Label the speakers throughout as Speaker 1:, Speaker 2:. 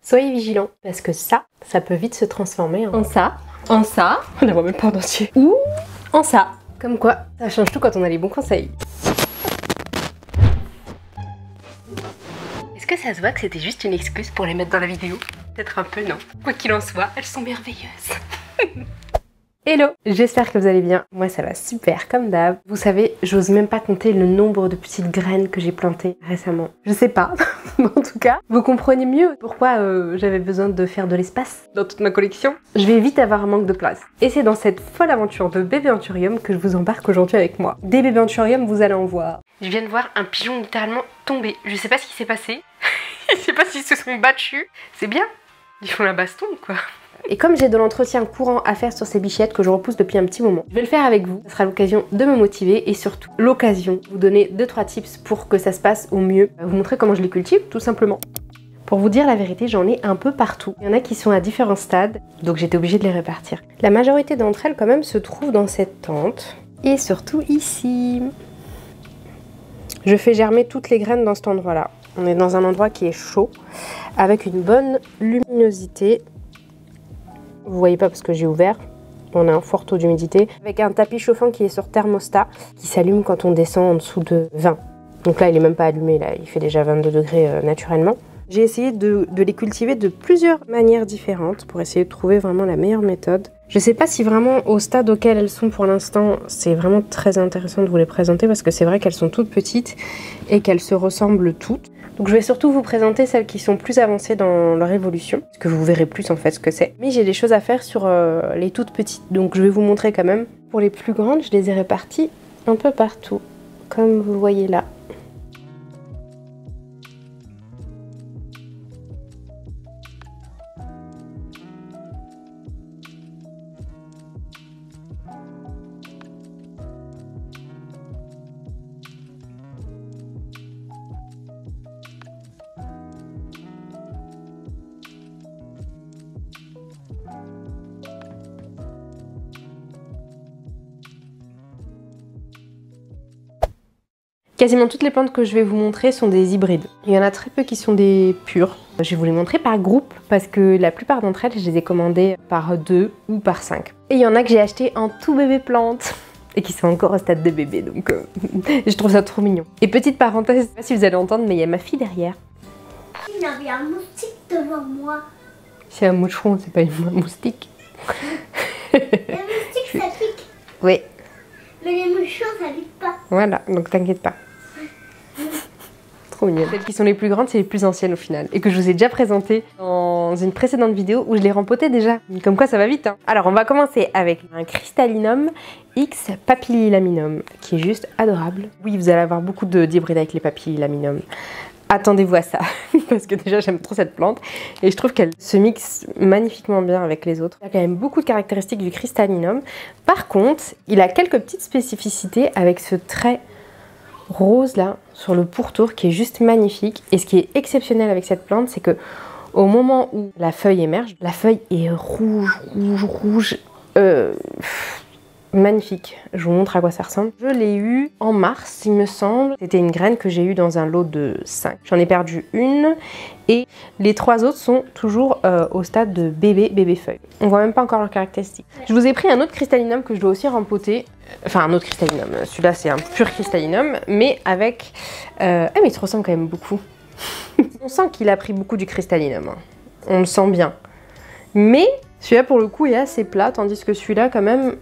Speaker 1: Soyez vigilants parce que ça peut vite se transformer en ça, on la voit même pas en entier, ou en ça. Comme quoi, ça change tout quand on a les bons conseils. Est-ce que ça se voit que c'était juste une excuse pour les mettre dans la vidéo? Peut-être un peu, non. Quoi qu'il en soit, elles sont merveilleuses. Hello, j'espère que vous allez bien. Moi ça va super comme d'hab. Vous savez, j'ose même pas compter le nombre de petites graines que j'ai plantées récemment. Je sais pas, mais en tout cas, vous comprenez mieux pourquoi j'avais besoin de faire de l'espace dans toute ma collection. Je vais vite avoir un manque de place. Et c'est dans cette folle aventure de bébé anthurium que je vous embarque aujourd'hui avec moi. Des bébés anthurium, vous allez en voir. Je viens de voir un pigeon littéralement tomber. Je sais pas ce qui s'est passé. Je sais pas s'ils se sont battus. C'est bien. Ils font la baston quoi. Et comme j'ai de l'entretien courant à faire sur ces bichettes que je repousse depuis un petit moment, je vais le faire avec vous. Ce sera l'occasion de me motiver et surtout l'occasion de vous donner 2-3 tips pour que ça se passe au mieux. Vous montrer comment je les cultive tout simplement. Pour vous dire la vérité, j'en ai un peu partout. Il y en a qui sont à différents stades, donc j'étais obligée de les répartir. La majorité d'entre elles quand même se trouvent dans cette tente et surtout ici. Je fais germer toutes les graines dans cet endroit-là. On est dans un endroit qui est chaud, avec une bonne luminosité. Vous voyez pas parce que j'ai ouvert, on a un fort taux d'humidité, avec un tapis chauffant qui est sur thermostat, qui s'allume quand on descend en dessous de 20. Donc là il est même pas allumé, là il fait déjà 22 degrés naturellement. J'ai essayé de les cultiver de plusieurs manières différentes pour essayer de trouver vraiment la meilleure méthode. Je sais pas si vraiment au stade auquel elles sont pour l'instant, c'est vraiment très intéressant de vous les présenter parce que c'est vrai qu'elles sont toutes petites et qu'elles se ressemblent toutes. Donc je vais surtout vous présenter celles qui sont plus avancées dans leur évolution, parce que vous verrez plus en fait ce que c'est. Mais j'ai des choses à faire sur les toutes petites, donc je vais vous montrer quand même. Pour les plus grandes, je les ai réparties un peu partout, comme vous le voyez là. Quasiment toutes les plantes que je vais vous montrer sont des hybrides. Il y en a très peu qui sont des pures. Je vais vous les montrer par groupe parce que la plupart d'entre elles, je les ai commandées par 2 ou par 5. Et il y en a que j'ai acheté en tout bébé plante et qui sont encore au stade de bébé, donc je trouve ça trop mignon. Et petite parenthèse, je sais pas si vous allez entendre, mais il y a ma fille derrière.
Speaker 2: Il y avait un moustique devant moi.
Speaker 1: C'est un moucheron, c'est pas un moustique.
Speaker 2: Les moustiques ça pique.
Speaker 1: Oui.
Speaker 2: Mais les mouchons ça pique pas.
Speaker 1: Voilà, donc t'inquiète pas. Trop mignon. Celles qui sont les plus grandes, c'est les plus anciennes au final. Et que je vous ai déjà présentées dans une précédente vidéo où je les rempotais déjà. Comme quoi ça va vite hein. Alors on va commencer avec un Crystallinum X Papillilaminum qui est juste adorable. Oui, vous allez avoir beaucoup d'hybrides avec les Papillilaminum. Attendez-vous à ça, parce que déjà j'aime trop cette plante et je trouve qu'elle se mixe magnifiquement bien avec les autres. Il y a quand même beaucoup de caractéristiques du Crystallinum. Par contre, il a quelques petites spécificités avec ce trait rose là sur le pourtour qui est juste magnifique. Et ce qui est exceptionnel avec cette plante, c'est que au moment où la feuille émerge, la feuille est rouge, magnifique. Je vous montre à quoi ça ressemble. Je l'ai eu en mars, il me semble. C'était une graine que j'ai eue dans un lot de 5. J'en ai perdu une et les 3 autres sont toujours au stade de bébé feuille. On voit même pas encore leurs caractéristiques. Je vous ai pris un autre Crystallinum que je dois aussi rempoter. Enfin un autre Crystallinum. Celui-là c'est un pur Crystallinum, mais avec... Ah mais il se ressemble quand même beaucoup. On sent qu'il a pris beaucoup du Crystallinum. Hein. On le sent bien. Mais celui-là pour le coup est assez plat, tandis que celui-là quand même...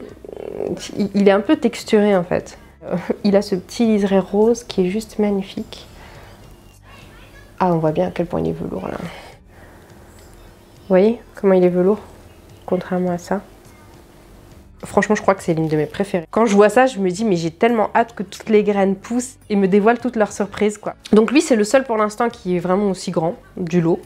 Speaker 1: Il est un peu texturé en fait. Il a ce petit liseré rose qui est juste magnifique. Ah, on voit bien à quel point il est velours là. Vous voyez comment il est velours? Contrairement à ça. Franchement, je crois que c'est l'une de mes préférées. Quand je vois ça, je me dis mais j'ai tellement hâte que toutes les graines poussent et me dévoilent toutes leurs surprises quoi. Donc lui, c'est le seul pour l'instant qui est vraiment aussi grand du lot.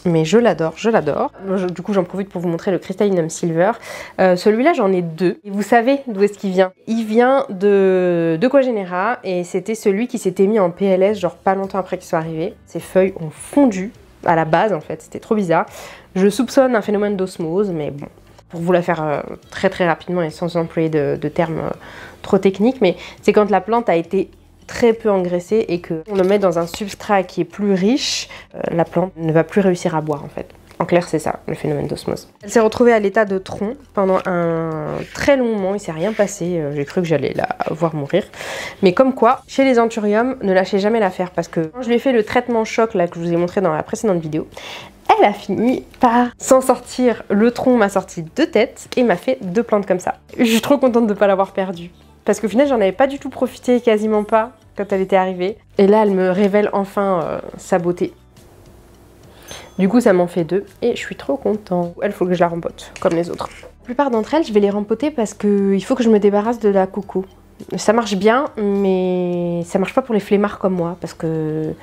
Speaker 1: Mais je l'adore, je l'adore. Du coup, j'en profite pour vous montrer le Crystallinum Silver. Celui-là, j'en ai 2. Et vous savez d'où est-ce qu'il vient? Il vient de Cogenera et c'était celui qui s'était mis en PLS, genre pas longtemps après qu'il soit arrivé. Ses feuilles ont fondu à la base, en fait. C'était trop bizarre. Je soupçonne un phénomène d'osmose, mais bon. Pour vous la faire très rapidement et sans employer de termes trop techniques, mais c'est quand la plante a été très peu engraissé et qu'on le met dans un substrat qui est plus riche, la plante ne va plus réussir à boire en fait. En clair, c'est ça, le phénomène d'osmose. Elle s'est retrouvée à l'état de tronc pendant un très long moment, il s'est rien passé, j'ai cru que j'allais la voir mourir. Mais comme quoi, chez les anthuriums, ne lâchez jamais l'affaire parce que quand je lui ai fait le traitement choc là que je vous ai montré dans la précédente vidéo, elle a fini par s'en sortir. Le tronc m'a sorti 2 têtes et m'a fait 2 plantes comme ça. Je suis trop contente de ne pas l'avoir perdue. Parce qu'au final, j'en avais pas du tout profité, quasiment pas, quand elle était arrivée. Et là, elle me révèle enfin sa beauté. Du coup, ça m'en fait 2 et je suis trop contente. Elle, faut que je la rempote, comme les autres. La plupart d'entre elles, je vais les rempoter parce qu'il faut que je me débarrasse de la coco. Ça marche bien, mais ça marche pas pour les flemmards comme moi, parce que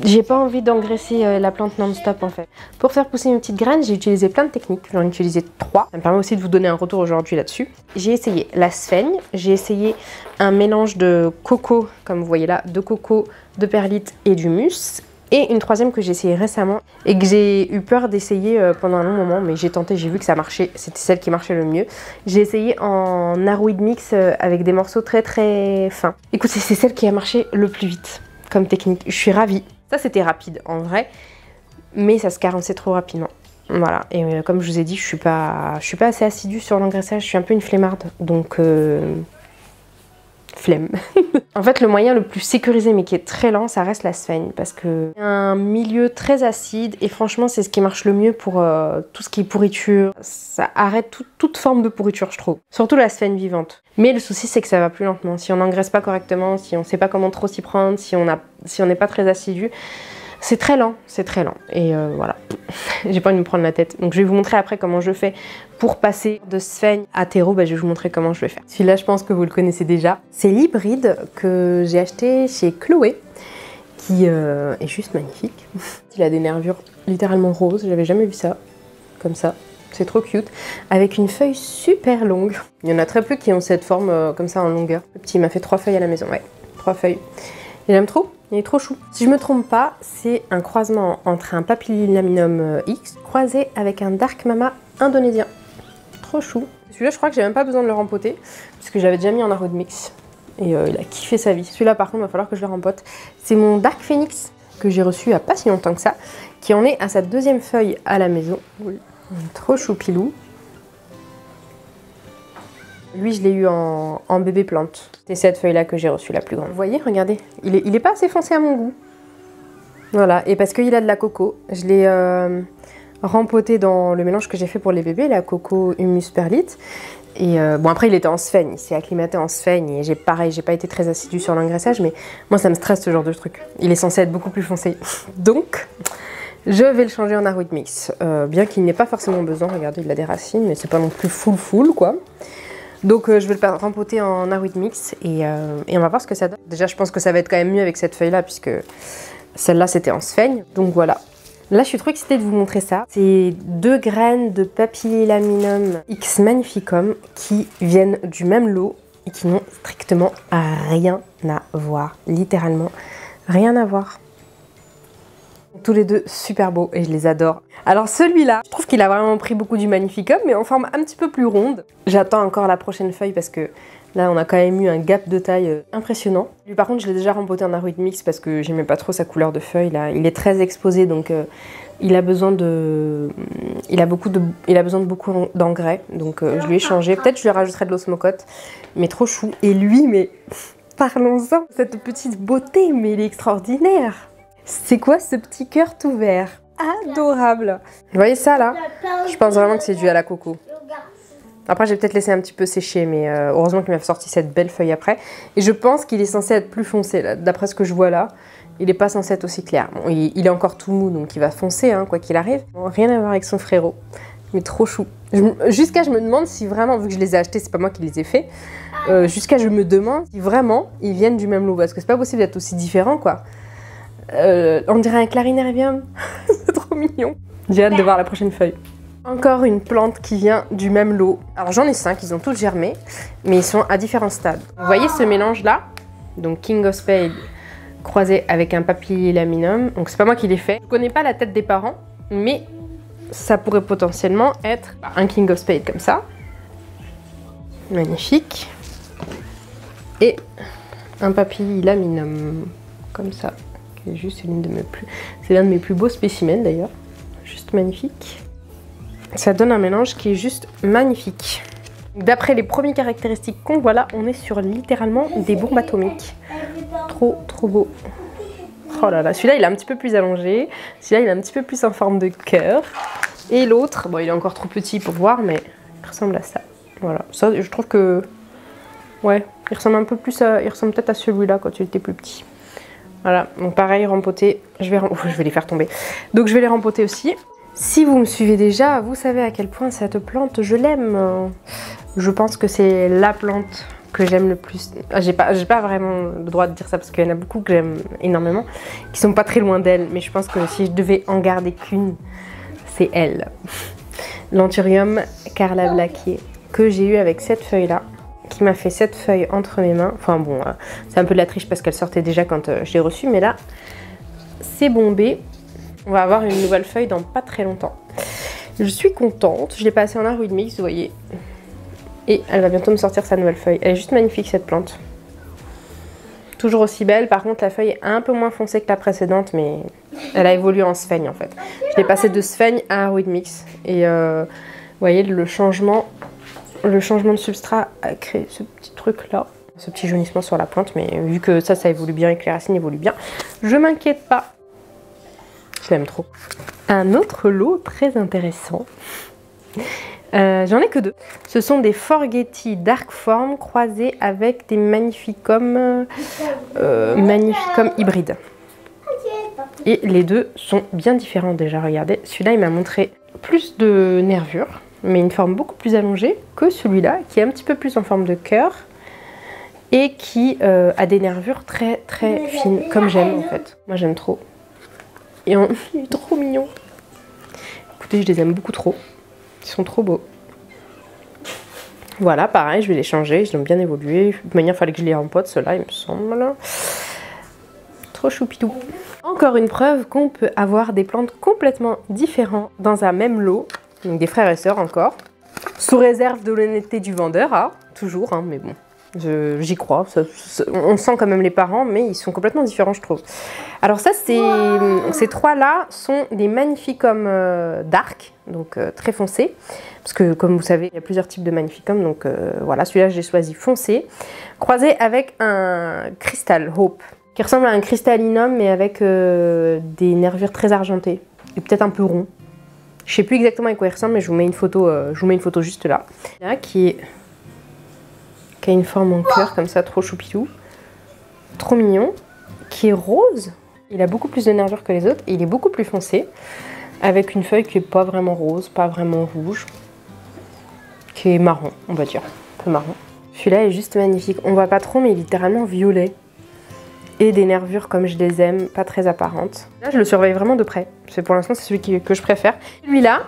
Speaker 1: j'ai pas envie d'engraisser la plante non-stop en fait. Pour faire pousser une petite graine, j'ai utilisé plein de techniques, j'en ai utilisé 3. Ça me permet aussi de vous donner un retour aujourd'hui là-dessus. J'ai essayé la sphaigne, j'ai essayé un mélange de coco, comme vous voyez là, de coco, de perlite et d'humus. Et une troisième que j'ai essayé récemment et que j'ai eu peur d'essayer pendant un long moment, mais j'ai tenté, j'ai vu que ça marchait, c'était celle qui marchait le mieux. J'ai essayé en Arrowhead Mix avec des morceaux très très fins. Écoutez, c'est celle qui a marché le plus vite comme technique, je suis ravie. Ça c'était rapide en vrai, mais ça se carençait trop rapidement. Voilà, et comme je vous ai dit, je suis pas assez assidue sur l'engraissage, je suis un peu une flemmarde, donc flemme. En fait, le moyen le plus sécurisé mais qui est très lent, ça reste la sphaigne parce que c'est un milieu très acide et franchement, c'est ce qui marche le mieux pour tout ce qui est pourriture. Ça arrête toute forme de pourriture, je trouve. Surtout la sphaigne vivante. Mais le souci, c'est que ça va plus lentement. Si on n'engraisse pas correctement, si on sait pas comment trop s'y prendre, si on n'est pas très assidu, c'est très lent, et voilà, j'ai pas envie de me prendre la tête. Donc je vais vous montrer après comment je fais pour passer de sphaigne à terreau, je vais vous montrer comment je vais faire. Celui-là, je pense que vous le connaissez déjà. C'est l'hybride que j'ai acheté chez Chloé, qui est juste magnifique. Il a des nervures littéralement roses, j'avais jamais vu ça, comme ça. C'est trop cute, avec une feuille super longue. Il y en a très peu qui ont cette forme comme ça en longueur. Le petit m'a fait 3 feuilles à la maison, ouais, 3 feuilles. Et j'aime trop. Il est trop chou. Si je me trompe pas, c'est un croisement entre un Papillilaminum X croisé avec un Dark Mama indonésien. Trop chou. Celui-là, je crois que j'ai même pas besoin de le rempoter parce que j'avais déjà mis en Arrowhead Mix et il a kiffé sa vie. Celui-là, par contre, il va falloir que je le rempote. C'est mon Dark Phoenix que j'ai reçu il y a pas si longtemps que ça, qui en est à sa 2e feuille à la maison. Oui. Trop choupilou. Lui, je l'ai eu en bébé plante. C'est cette feuille-là que j'ai reçue, la plus grande. Vous voyez, regardez, il est pas assez foncé à mon goût. Voilà, et parce qu'il a de la coco, je l'ai rempoté dans le mélange que j'ai fait pour les bébés, la coco humus perlite. Et bon, après, il était en sphaigne, il s'est acclimaté en sphaigne. Et j'ai pas été très assidue sur l'engraissage, mais moi, ça me stresse ce genre de truc. Il est censé être beaucoup plus foncé. Donc, je vais le changer en Arrowhead Mix. Bien qu'il n'ait pas forcément besoin, regardez, il a des racines, mais c'est pas non plus full, quoi. Donc je vais le rempoter en Arrowhead Mix et on va voir ce que ça donne. Déjà, je pense que ça va être quand même mieux avec cette feuille-là puisque celle-là, c'était en sphaigne. Donc voilà. Là, je suis trop excitée de vous montrer ça. C'est 2 graines de Papillilaminum X Magnificum qui viennent du même lot et qui n'ont strictement rien à voir. Littéralement, rien à voir. Tous les deux super beaux et je les adore. Alors celui-là, je trouve qu'il a vraiment pris beaucoup du Magnificum mais en forme un petit peu plus ronde. J'attends encore la prochaine feuille parce que là on a quand même eu un gap de taille impressionnant. Lui par contre je l'ai déjà rempoté en Arrowhead Mix parce que j'aimais pas trop sa couleur de feuille là. Il est très exposé donc il a besoin de beaucoup d'engrais donc je lui ai changé. Peut-être je lui rajouterai de l'osmocote mais trop chou. Et lui mais parlons-en, cette petite beauté mais il est extraordinaire. C'est quoi ce petit cœur tout vert? Adorable. Vous voyez ça là? Je pense vraiment que c'est dû à la coco. Après j'ai peut-être laissé un petit peu sécher mais heureusement qu'il m'a sorti cette belle feuille après. Et je pense qu'il est censé être plus foncé d'après ce que je vois là. Il n'est pas censé être aussi clair. Bon, il est encore tout mou donc il va foncer hein, quoi qu'il arrive. Bon, rien à voir avec son frérot. Mais trop chou. Jusqu'à je me demande si vraiment, vu que je les ai achetés, c'est pas moi qui les ai faits. Jusqu'à je me demande si vraiment ils viennent du même lot. Parce que c'est pas possible d'être aussi différent quoi. On dirait un clarinérium. C'est trop mignon. J'ai hâte de voir la prochaine feuille. Encore une plante qui vient du même lot. Alors j'en ai 5, ils ont tous germé, mais ils sont à différents stades. Vous voyez ce mélange là? Donc King of Spades croisé avec un Papillilaminum. Donc c'est pas moi qui l'ai fait. Je connais pas la tête des parents, mais ça pourrait potentiellement être un King of Spades comme ça. Magnifique. Et un Papillilaminum comme ça. Juste c'est l'un de mes plus beaux spécimens d'ailleurs. juste magnifique. Ça donne un mélange qui est juste magnifique. D'après les premières caractéristiques qu'on voit là, on est sur littéralement des bombes atomiques. Trop beau. Oh là là, celui-là il est un petit peu plus allongé. Celui-là il est un petit peu plus en forme de cœur. Et l'autre, bon il est encore trop petit pour voir, mais il ressemble à ça. Voilà, ça je trouve que... Ouais, il ressemble un peu plus à... Il ressemble peut-être à celui-là quand il était plus petit. Voilà, donc pareil, rempoter. Je vais les faire tomber. Donc je vais les rempoter aussi. Si vous me suivez déjà, vous savez à quel point cette plante, je l'aime. Je pense que c'est la plante que j'aime le plus. J'ai pas vraiment le droit de dire ça parce qu'il y en a beaucoup que j'aime énormément, qui sont pas très loin d'elle. Mais je pense que si je devais en garder qu'une, c'est elle. L'Anthurium Carla Blackier, que j'ai eu avec cette feuille-là, qui m'a fait cette feuille entre mes mains. Enfin bon, c'est un peu de la triche parce qu'elle sortait déjà quand je l'ai reçue, mais là, c'est bombé. On va avoir une nouvelle feuille dans pas très longtemps. Je suis contente. Je l'ai passée en Arweed Mix, vous voyez. Et elle va bientôt me sortir sa nouvelle feuille. Elle est juste magnifique cette plante. Toujours aussi belle. Par contre, la feuille est un peu moins foncée que la précédente, mais elle a évolué en sphène en fait. Je l'ai passée de sphène à Arweed Mix. Et vous voyez, le changement de substrat a créé ce petit truc là. Ce petit jaunissement sur la plante. Mais vu que ça évolue bien et que les racines évoluent bien, je m'inquiète pas. Je l'aime trop. Un autre lot très intéressant. J'en ai que deux. Ce sont des Forgetti Dark Form croisés avec des Magnificum hybrides. Et les deux sont bien différents déjà, regardez. Celui-là, il m'a montré plus de nervures, mais une forme beaucoup plus allongée que celui-là, qui est un petit peu plus en forme de cœur et qui a des nervures très fines, comme j'aime en fait. Moi, j'aime trop. Et il est trop mignon. Écoutez, je les aime beaucoup trop. Ils sont trop beaux. Voilà, pareil, je vais les changer. Ils ont bien évolué. De toute manière, il fallait que je les rempote, ceux-là, il me semble. Trop choupitou. Encore une preuve qu'on peut avoir des plantes complètement différentes dans un même lot. Donc des frères et sœurs encore. Sous réserve de l'honnêteté du vendeur, hein, toujours, hein, mais bon. J'y crois, on sent quand même les parents, mais ils sont complètement différents, je trouve. Alors ça, ces trois-là sont des Magnificum Dark, donc très foncés. Parce que, comme vous savez, il y a plusieurs types de Magnificum, donc voilà, celui-là, j'ai choisi foncé. Croisé avec un Crystal Hope, qui ressemble à un Crystallinum, mais avec des nervures très argentées, et peut-être un peu rond. Je sais plus exactement à quoi il ressemble, mais je vous mets une photo juste là. Là, qui a une forme en cœur comme ça, trop choupitou, trop mignon, qui est rose. Il a beaucoup plus de nervures que les autres et il est beaucoup plus foncé, avec une feuille qui est pas vraiment rose, pas vraiment rouge, qui est marron, on va dire, un peu marron. Celui-là est juste magnifique, on voit pas trop mais il est littéralement violet et des nervures comme je les aime, pas très apparentes. Là je le surveille vraiment de près, pour l'instant c'est celui que je préfère. Celui-là,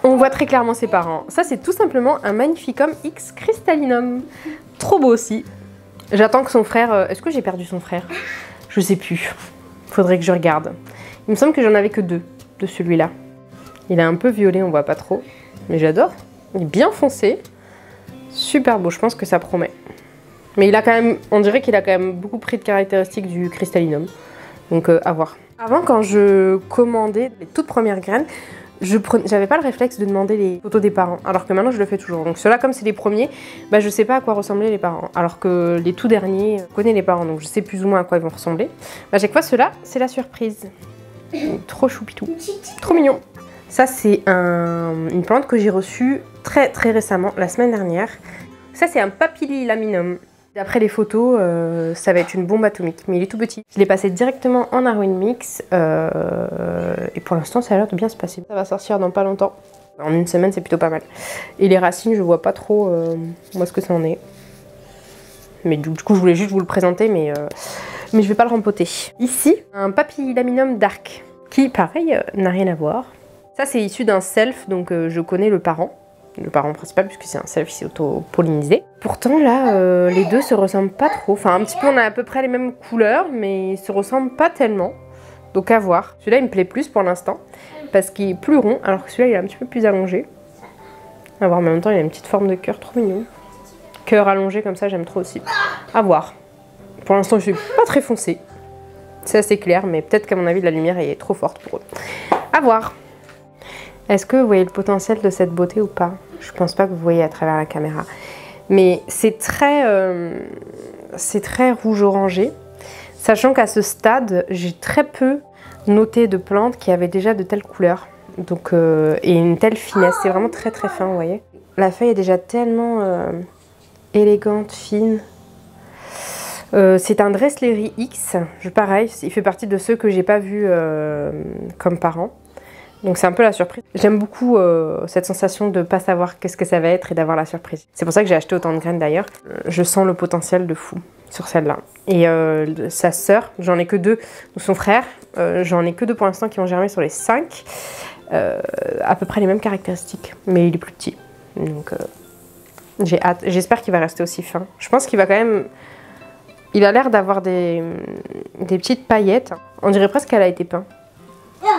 Speaker 1: on voit très clairement ses parents. Ça, c'est tout simplement un Magnificum X Crystallinum. Trop beau aussi. J'attends que son frère... Est-ce que j'ai perdu son frère? Je sais plus. Faudrait que je regarde. Il me semble que j'en avais que deux de celui-là. Il est un peu violet, on voit pas trop. Mais j'adore. Il est bien foncé. Super beau, je pense que ça promet. Mais il a quand même... On dirait qu'il a quand même beaucoup pris de caractéristiques du Crystallinum. Donc à voir. Avant, quand je commandais les toutes premières graines, j'avais pas le réflexe de demander les photos des parents, alors que maintenant je le fais toujours. Donc ceux-là, comme c'est les premiers, bah, je sais pas à quoi ressemblaient les parents. Alors que les tout derniers, je connais les parents, donc je sais plus ou moins à quoi ils vont ressembler. Bah, à chaque fois, ceux-là, c'est la surprise. Trop choupitou, trop mignon. Ça, c'est une plante que j'ai reçue très récemment, la semaine dernière. Ça, c'est un Papillilaminum. D'après les photos, ça va être une bombe atomique, mais il est tout petit. Je l'ai passé directement en Arweed Mix et pour l'instant, ça a l'air de bien se passer. Ça va sortir dans pas longtemps. En une semaine, c'est plutôt pas mal. Et les racines, je vois pas trop moi ce que ça en est. Mais du coup, je voulais juste vous le présenter, mais je vais pas le rempoter. Ici, un Papillilaminum Dark, qui, pareil, n'a rien à voir. Ça, c'est issu d'un self, donc je connais le parent principal, puisque c'est un self, c'est auto-pollinisé. Pourtant, là, les deux se ressemblent pas trop. Enfin, un petit peu, on a à peu près les mêmes couleurs, mais ils se ressemblent pas tellement. Donc, à voir. Celui-là, il me plaît plus pour l'instant, parce qu'il est plus rond, alors que celui-là, il est un petit peu plus allongé. À voir, mais en même temps, il a une petite forme de cœur trop mignon. Cœur allongé, comme ça, j'aime trop aussi. À voir. Pour l'instant, je suis pas très foncée. C'est assez clair, mais peut-être qu'à mon avis, la lumière est trop forte pour eux. À voir. Est-ce que vous voyez le potentiel de cette beauté ou pas? Je pense pas que vous voyez à travers la caméra. Mais c'est très rouge orangé. Sachant qu'à ce stade, j'ai très peu noté de plantes qui avaient déjà de telles couleurs. Donc, et une telle finesse. C'est vraiment très très fin, vous voyez. La feuille est déjà tellement élégante, fine. C'est un Dressleri X. Pareil, il fait partie de ceux que j'ai pas vus comme parents. Donc c'est un peu la surprise. J'aime beaucoup cette sensation de ne pas savoir qu'est-ce que ça va être et d'avoir la surprise. C'est pour ça que j'ai acheté autant de graines d'ailleurs. Je sens le potentiel de fou sur celle-là. Et sa sœur, j'en ai que 2, son frère, j'en ai que 2 pour l'instant qui ont germé sur les 5. À peu près les mêmes caractéristiques, mais il est plus petit. Donc j'ai hâte. J'espère qu'il va rester aussi fin. Je pense qu'il va quand même... Il a l'air d'avoir des petites paillettes. On dirait presque qu'elle a été peinte.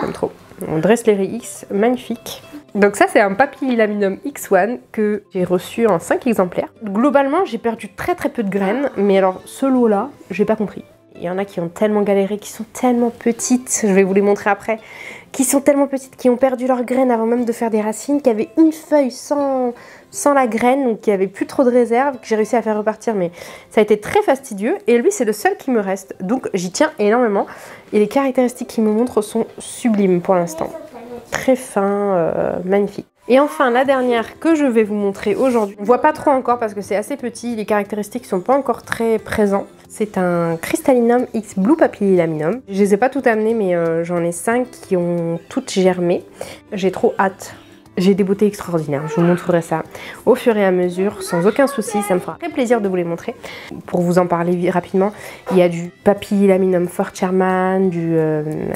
Speaker 1: J'aime trop. Un Dressleri X, magnifique. Donc ça c'est un Papillilaminum X1 que j'ai reçu en 5 exemplaires. Globalement j'ai perdu très peu de graines, mais alors ce lot là, j'ai pas compris. Il y en a qui ont tellement galéré, qui sont tellement petites, je vais vous les montrer après, qui sont tellement petites, qui ont perdu leurs graines avant même de faire des racines, qui avaient une feuille sans la graine, donc qui avait plus trop de réserve, que j'ai réussi à faire repartir, mais ça a été très fastidieux. Et lui, c'est le seul qui me reste, donc j'y tiens énormément. Et les caractéristiques qu'il me montre sont sublimes pour l'instant. Très fin, magnifique. Et enfin, la dernière que je vais vous montrer aujourd'hui, on ne voit pas trop encore parce que c'est assez petit, les caractéristiques ne sont pas encore très présents. C'est un Crystallinum X Blue Papillilaminum. Je les ai pas toutes amenées, mais j'en ai 5 qui ont toutes germé. J'ai trop hâte. J'ai des beautés extraordinaires, je vous montrerai ça au fur et à mesure, sans aucun souci, ça me fera très plaisir de vous les montrer. Pour vous en parler rapidement, il y a du Papillilaminum Fort Sherman, du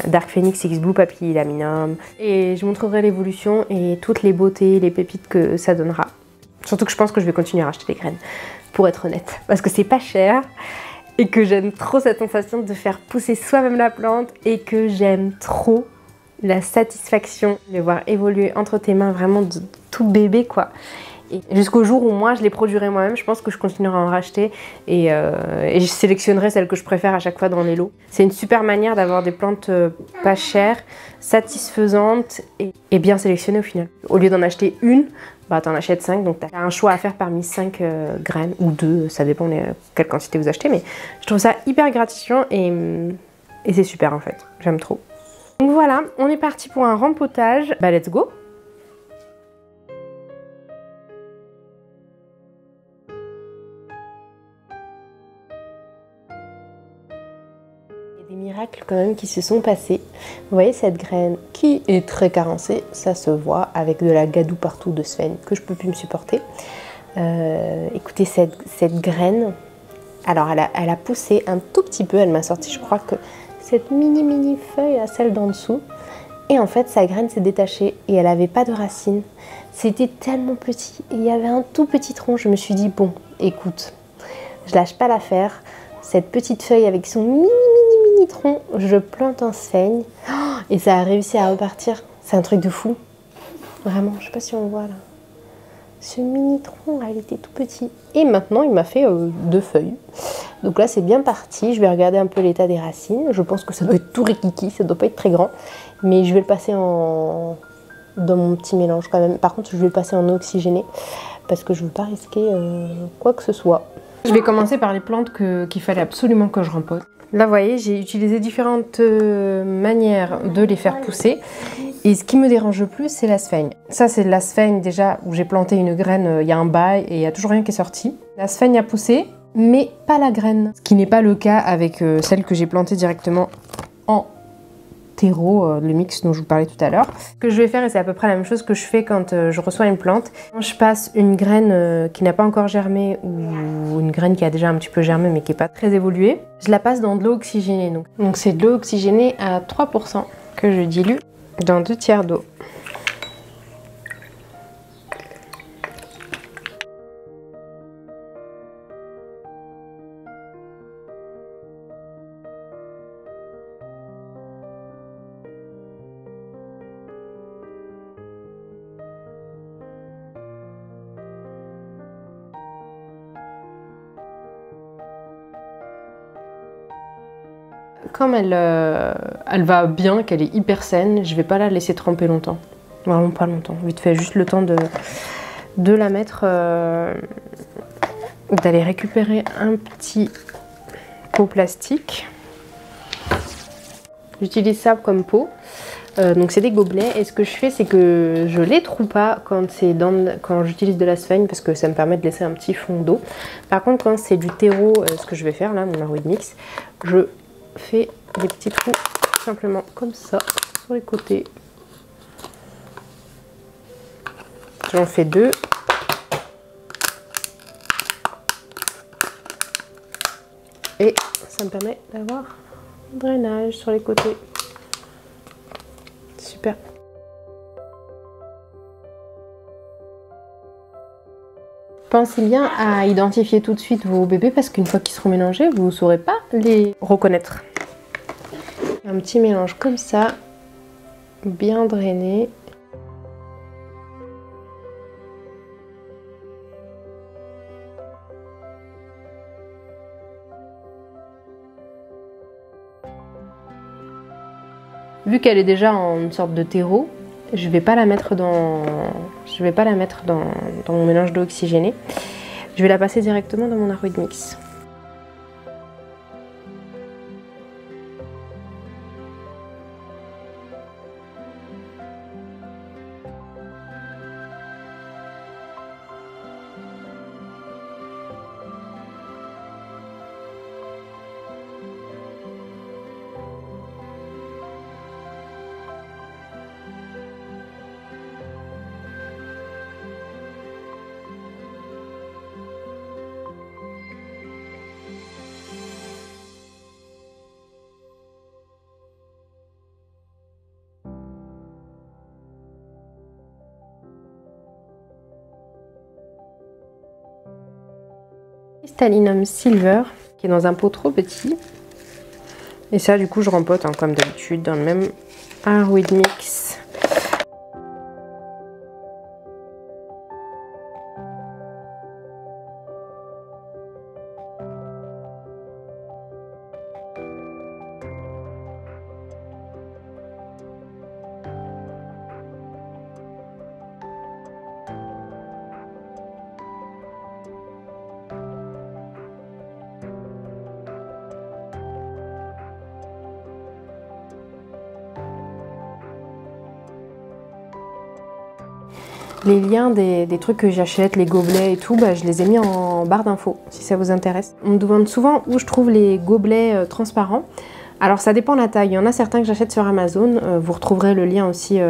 Speaker 1: Dark Phoenix X Blue Papillilaminum, et je montrerai l'évolution et toutes les beautés, les pépites que ça donnera. Surtout que je pense que je vais continuer à acheter des graines, pour être honnête, parce que c'est pas cher, et que j'aime trop cette sensation de faire pousser soi-même la plante, et que j'aime trop la satisfaction de les voir évoluer entre tes mains, vraiment de tout bébé quoi. Et jusqu'au jour où moi je les produirai moi-même, je pense que je continuerai à en racheter et je sélectionnerai celles que je préfère à chaque fois dans les lots. C'est une super manière d'avoir des plantes pas chères, satisfaisantes et bien sélectionnées au final. Au lieu d'en acheter une, bah t'en achètes 5, donc t'as un choix à faire parmi 5 graines ou 2, ça dépend de quelle quantité vous achetez, mais je trouve ça hyper gratifiant et c'est super en fait, j'aime trop. Donc voilà, on est parti pour un rempotage. Bah let's go! Il y a des miracles quand même qui se sont passés. Vous voyez cette graine qui est très carencée, ça se voit avec de la gadoue partout de Sven que je peux plus me supporter. Écoutez cette graine, alors elle a poussé un tout petit peu, elle m'a sorti je crois que cette mini feuille à celle d'en dessous et en fait sa graine s'est détachée et elle avait pas de racines, c'était tellement petit et il y avait un tout petit tronc. Je me suis dit bon écoute, je lâche pas l'affaire, cette petite feuille avec son mini tronc, je plante un sphène et ça a réussi à repartir. C'est un truc de fou vraiment, je sais pas si on voit là ce mini tronc là, il était tout petit et maintenant il m'a fait 2 feuilles. Donc là c'est bien parti, je vais regarder un peu l'état des racines, je pense que ça doit être tout rikiki, ça doit pas être très grand, mais je vais le passer dans mon petit mélange quand même. Par contre je vais le passer en eau oxygénée parce que je veux pas risquer quoi que ce soit. Je vais commencer par les plantes qu'il fallait absolument que je rempote. Là vous voyez, j'ai utilisé différentes manières de les faire pousser. Et ce qui me dérange le plus, c'est la sphène. Ça, c'est de la sphène déjà où j'ai planté une graine il y a un bail et il n'y a toujours rien qui est sorti. La sphène a poussé, mais pas la graine. Ce qui n'est pas le cas avec celle que j'ai plantée directement en terreau, le mix dont je vous parlais tout à l'heure. Ce que je vais faire, et c'est à peu près la même chose que je fais quand je reçois une plante, quand je passe une graine qui n'a pas encore germé ou une graine qui a déjà un petit peu germé mais qui n'est pas très évoluée, je la passe dans de l'eau oxygénée. Donc c'est de l'eau oxygénée à 3% que je dilue dans 2 tiers d'eau. Comme elle va bien, qu'elle est hyper saine, je vais pas la laisser tremper longtemps. Vraiment pas longtemps, vite fait, juste le temps de la mettre, d'aller récupérer un petit pot plastique. J'utilise ça comme pot. Donc c'est des gobelets et ce que je fais c'est que je les troue pas quand j'utilise de la sphaigne parce que ça me permet de laisser un petit fond d'eau. Par contre quand c'est du terreau, ce que je vais faire là, mon Arrowhead Mix, je fais des petits trous simplement comme ça sur les côtés. J'en fais 2. Et ça me permet d'avoir un drainage sur les côtés. Super. Pensez bien à identifier tout de suite vos bébés parce qu'une fois qu'ils seront mélangés, vous ne saurez pas les reconnaître. Un petit mélange comme ça, bien drainé. Vu qu'elle est déjà en une sorte de terreau, je vais pas la mettre dans mon mélange d'eau oxygénée. Je vais la passer directement dans mon Arrowhead Mix. Crystallinum Silver qui est dans un pot trop petit. Et ça du coup je rempote hein, comme d'habitude dans le même Arrowhead Mix. Les liens des trucs que j'achète, les gobelets et tout, bah, je les ai mis en barre d'infos si ça vous intéresse. On me demande souvent où je trouve les gobelets transparents. Alors ça dépend de la taille, il y en a certains que j'achète sur Amazon, vous retrouverez le lien aussi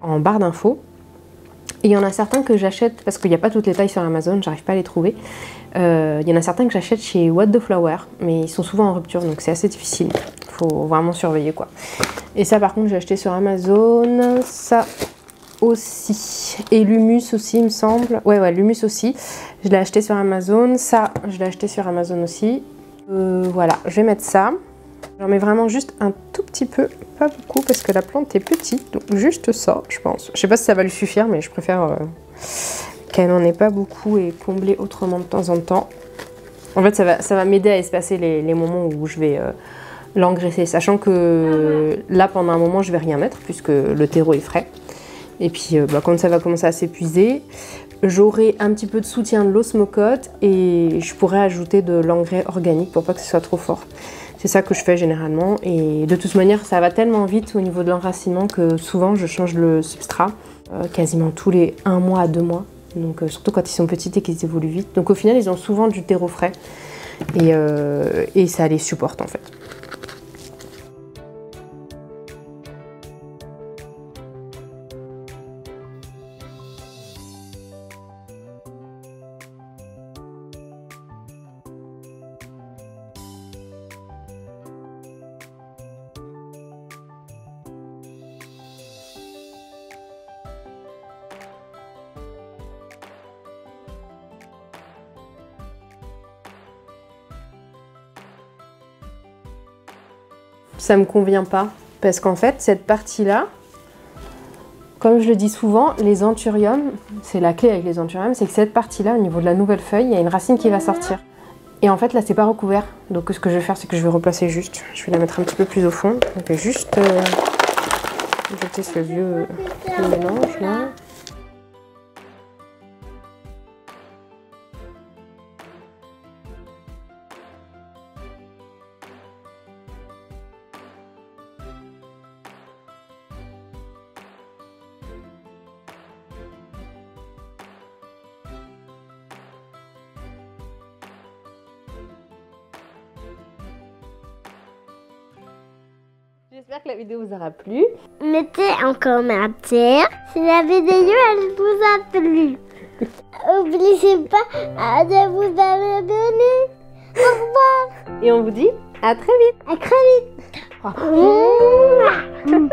Speaker 1: en barre d'infos. Et il y en a certains que j'achète, parce qu'il n'y a pas toutes les tailles sur Amazon, j'arrive pas à les trouver. Il y en a certains que j'achète chez What the Flower, mais ils sont souvent en rupture, donc c'est assez difficile. Faut vraiment surveiller quoi. Et ça par contre j'ai acheté sur Amazon, ça aussi. Et l'humus aussi il me semble. Ouais, l'humus aussi. Je l'ai acheté sur Amazon. Ça, je l'ai acheté sur Amazon aussi. Voilà, je vais mettre ça. J'en mets vraiment juste un tout petit peu, pas beaucoup parce que la plante est petite. Donc juste ça, je pense. Je sais pas si ça va lui suffire, mais je préfère qu'elle n'en ait pas beaucoup et combler autrement de temps en temps. En fait, ça va m'aider à espacer les moments où je vais l'engraisser. Sachant que là, pendant un moment, je vais rien mettre puisque le terreau est frais. Et puis quand ça va commencer à s'épuiser, j'aurai un petit peu de soutien de l'osmocote et je pourrai ajouter de l'engrais organique pour pas que ce soit trop fort. C'est ça que je fais généralement et de toute manière ça va tellement vite au niveau de l'enracinement que souvent je change le substrat quasiment tous les 1 mois à 2 mois. Donc surtout quand ils sont petits et qu'ils évoluent vite. Donc au final ils ont souvent du terreau frais et ça les supporte en fait. Ça me convient pas parce qu'en fait cette partie là, comme je le dis souvent, les anthuriums, c'est la clé avec les anthuriums, c'est que cette partie là au niveau de la nouvelle feuille, il y a une racine qui va sortir et en fait là c'est pas recouvert, donc ce que je vais faire c'est que je vais replacer juste, je vais la mettre un petit peu plus au fond, donc juste Je teste le vieux mélange là. J'espère que la vidéo vous aura plu.
Speaker 2: Mettez en commentaire si la vidéo elle vous a plu. N'oubliez pas de vous abonner. Au revoir.
Speaker 1: Et on vous dit à très vite.
Speaker 2: À très vite.